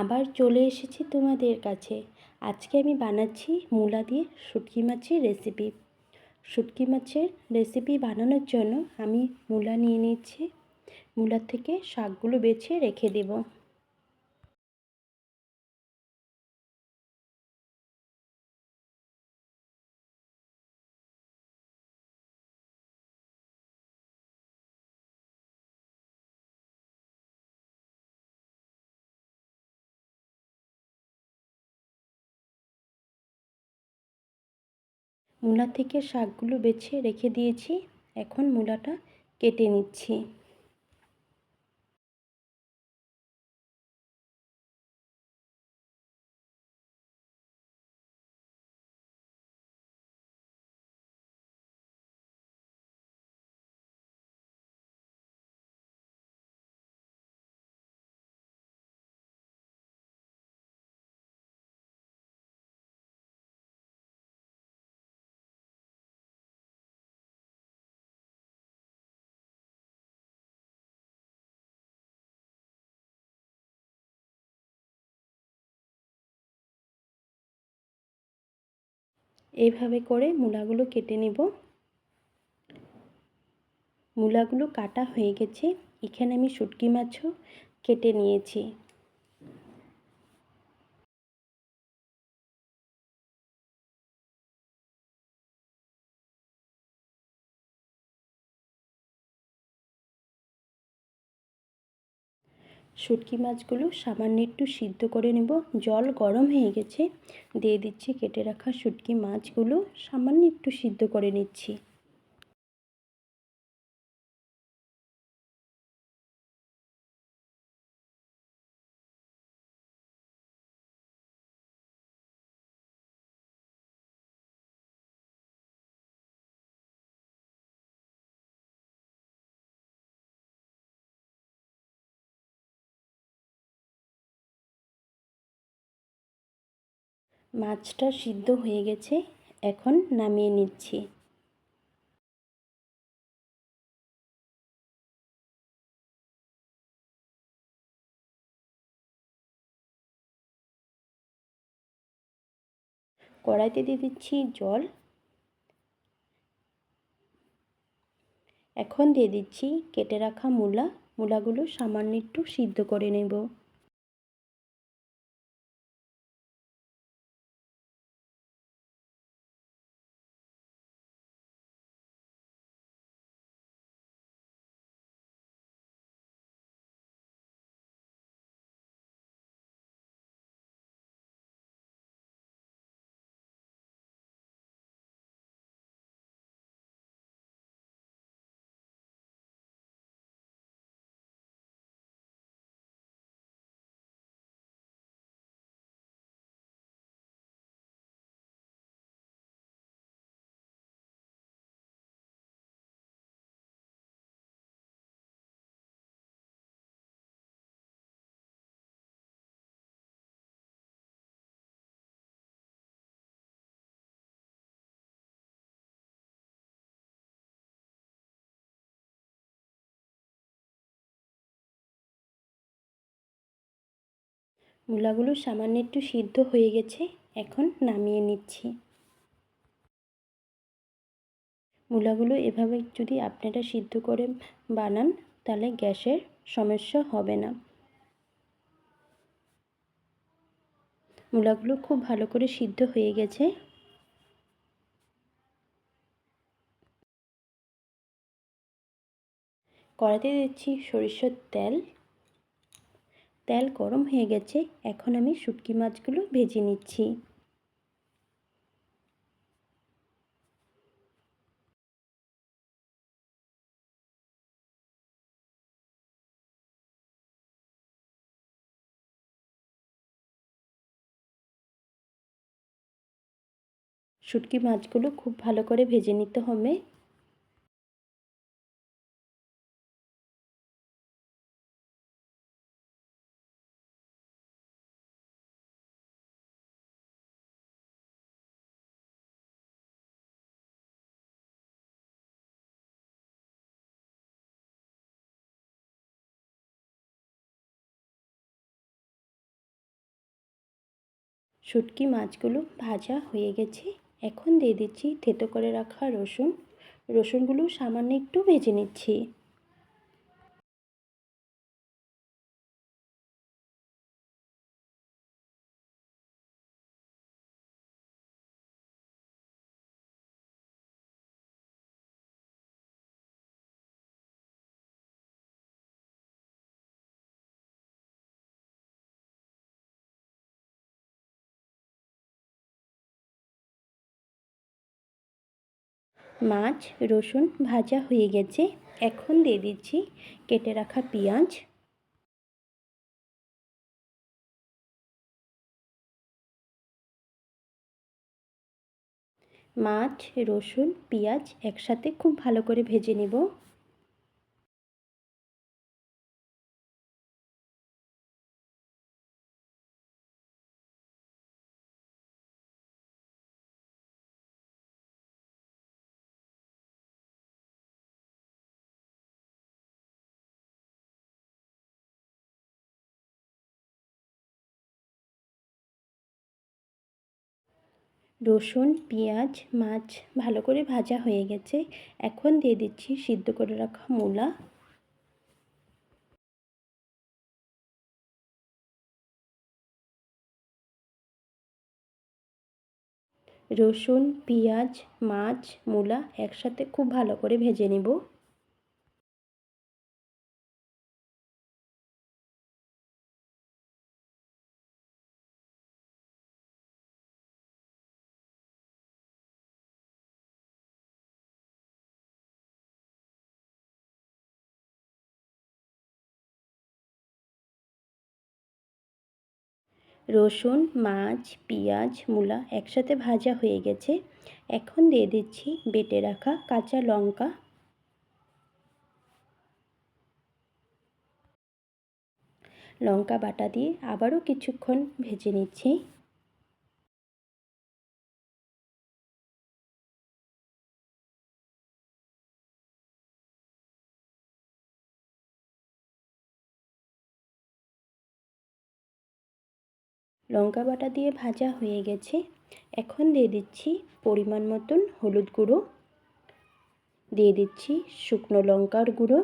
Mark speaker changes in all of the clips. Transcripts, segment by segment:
Speaker 1: আবার চলে এসেছি তোমাদের কাছে। আজকে আমি বানাচ্ছি মূলা দিয়ে শুটকি মাছের রেসিপি। শুটকি মাছের রেসিপি বানানোর জন্য আমি মূলা নিয়ে নিচ্ছি। মূলার থেকে শাকগুলো বেছে রেখে দেব। মূলা থেকে শাকগুলো বেছে রেখে দিয়েছি। এখন মূলাটা কেটে নিচ্ছি। এইভাবে করে মূলাগুলো কেটে নেব। মূলাগুলো কাটা হয়ে গেছে। এখানে আমি শুটকি মাছও কেটে নিয়েছি। শুটকি মাছগুলো সামান্য একটু সিদ্ধ করে নেব। জল গরম হয়ে গেছে, দিয়ে দিচ্ছি কেটে রাখা শুটকি মাছগুলো। সামান্য একটু সিদ্ধ করে নিচ্ছি। মাছটা সিদ্ধ হয়ে গেছে, এখন নামিয়ে নিচ্ছি। কড়াইতে দিয়ে দিচ্ছি জল। এখন দিয়ে দিচ্ছি কেটে রাখা মূলাগুলো সামান্য একটু সিদ্ধ করে নেব। মূলাগুলো সামান্য একটু সিদ্ধ হয়ে গেছে, এখন নামিয়ে নিচ্ছি। মূলাগুলো এভাবে যদি আপনারা সিদ্ধ করে বানান, তাহলে গ্যাসের সমস্যা হবে না। মূলাগুলো খুব ভালো করে সিদ্ধ হয়ে গেছে। কড়াইতে দিচ্ছি সরিষার তেল। তেল গরম হয়ে গেছে, এখন আমি শুটকি মাছগুলো ভেজে নিচ্ছি। শুটকি মাছগুলো খুব ভালো করে ভেজে নিতে হবে। শুটকি মাছগুলো ভাজা হয়ে গেছে। এখন দিয়ে দিচ্ছি থেতো করে রাখা রসুন। রসুনগুলো সামান্য একটু ভেজে নিচ্ছি। মাছ রসুন ভাজা হয়ে গেছে। এখন দিয়ে দিচ্ছি কেটে রাখা পেঁয়াজ। মাছ রসুন পেঁয়াজ একসাথে খুব ভালো করে ভেজে নেব। রসুন পেঁয়াজ মাছ ভালো করে ভাজা হয়ে গেছে। এখন দিয়ে দিচ্ছি সিদ্ধ করে রাখা মূলা। রসুন পেঁয়াজ মাছ মূলা একসাথে খুব ভালো করে ভেজে নেব। রসুন মাছ পেঁয়াজ মূলা একসাথে ভাজা হয়ে গেছে। এখন দিয়ে দিচ্ছি বেটে রাখা কাঁচা লঙ্কা। লঙ্কা বাটা দিয়ে আবারও কিছুক্ষণ ভেজে নিচ্ছি। লঙ্কা বাটা দিয়ে ভাজা হয়ে গেছে। এখন দিয়ে দিচ্ছি পরিমাণ মতন হলুদ গুঁড়ো, দিয়ে দিচ্ছি শুকনো লঙ্কার গুঁড়ো।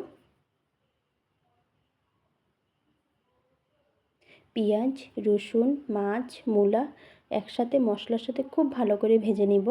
Speaker 1: পেঁয়াজ রসুন মাছ মূলা একসাথে মশলার সাথে খুব ভালো করে ভেজে নিব।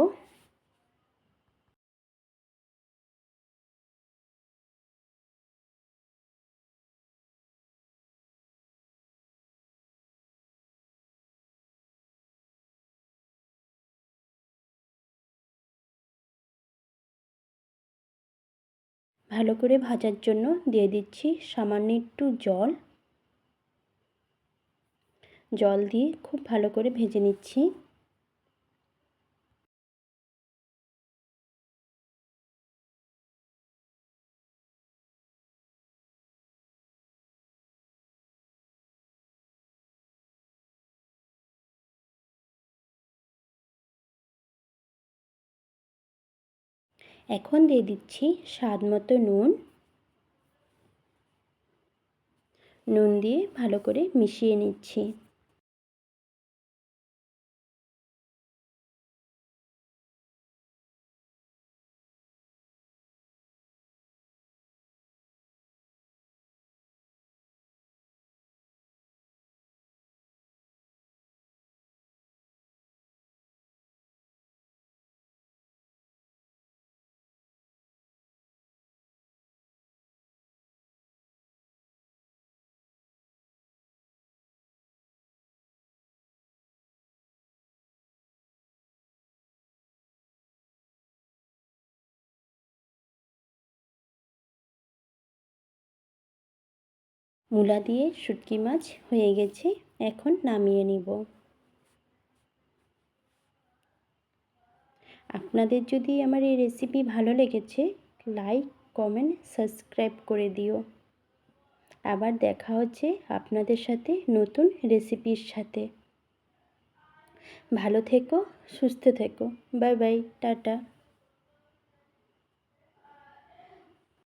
Speaker 1: ভালো করে ভাজার জন্য দিয়ে দিচ্ছি সামান্য একটু জল। জল দিয়ে খুব ভালো করে ভেজে নিচ্ছি। এখন দিয়ে দিচ্ছি স্বাদ মতো নুন। নুন দিয়ে ভালো করে মিশিয়ে নিচ্ছি। মূলা দিয়ে শুটকি মাছ হয়ে গেছে। এখন নামিয়ে নিব। আপনাদের যদি আমার এই রেসিপি ভালো লেগেছে লাইক কমেন্ট সাবস্ক্রাইব করে দিও। আবার দেখা হচ্ছে আপনাদের সাথে নতুন রেসিপির সাথে। ভালো থেকো সুস্থ থেকো। Bye bye tata.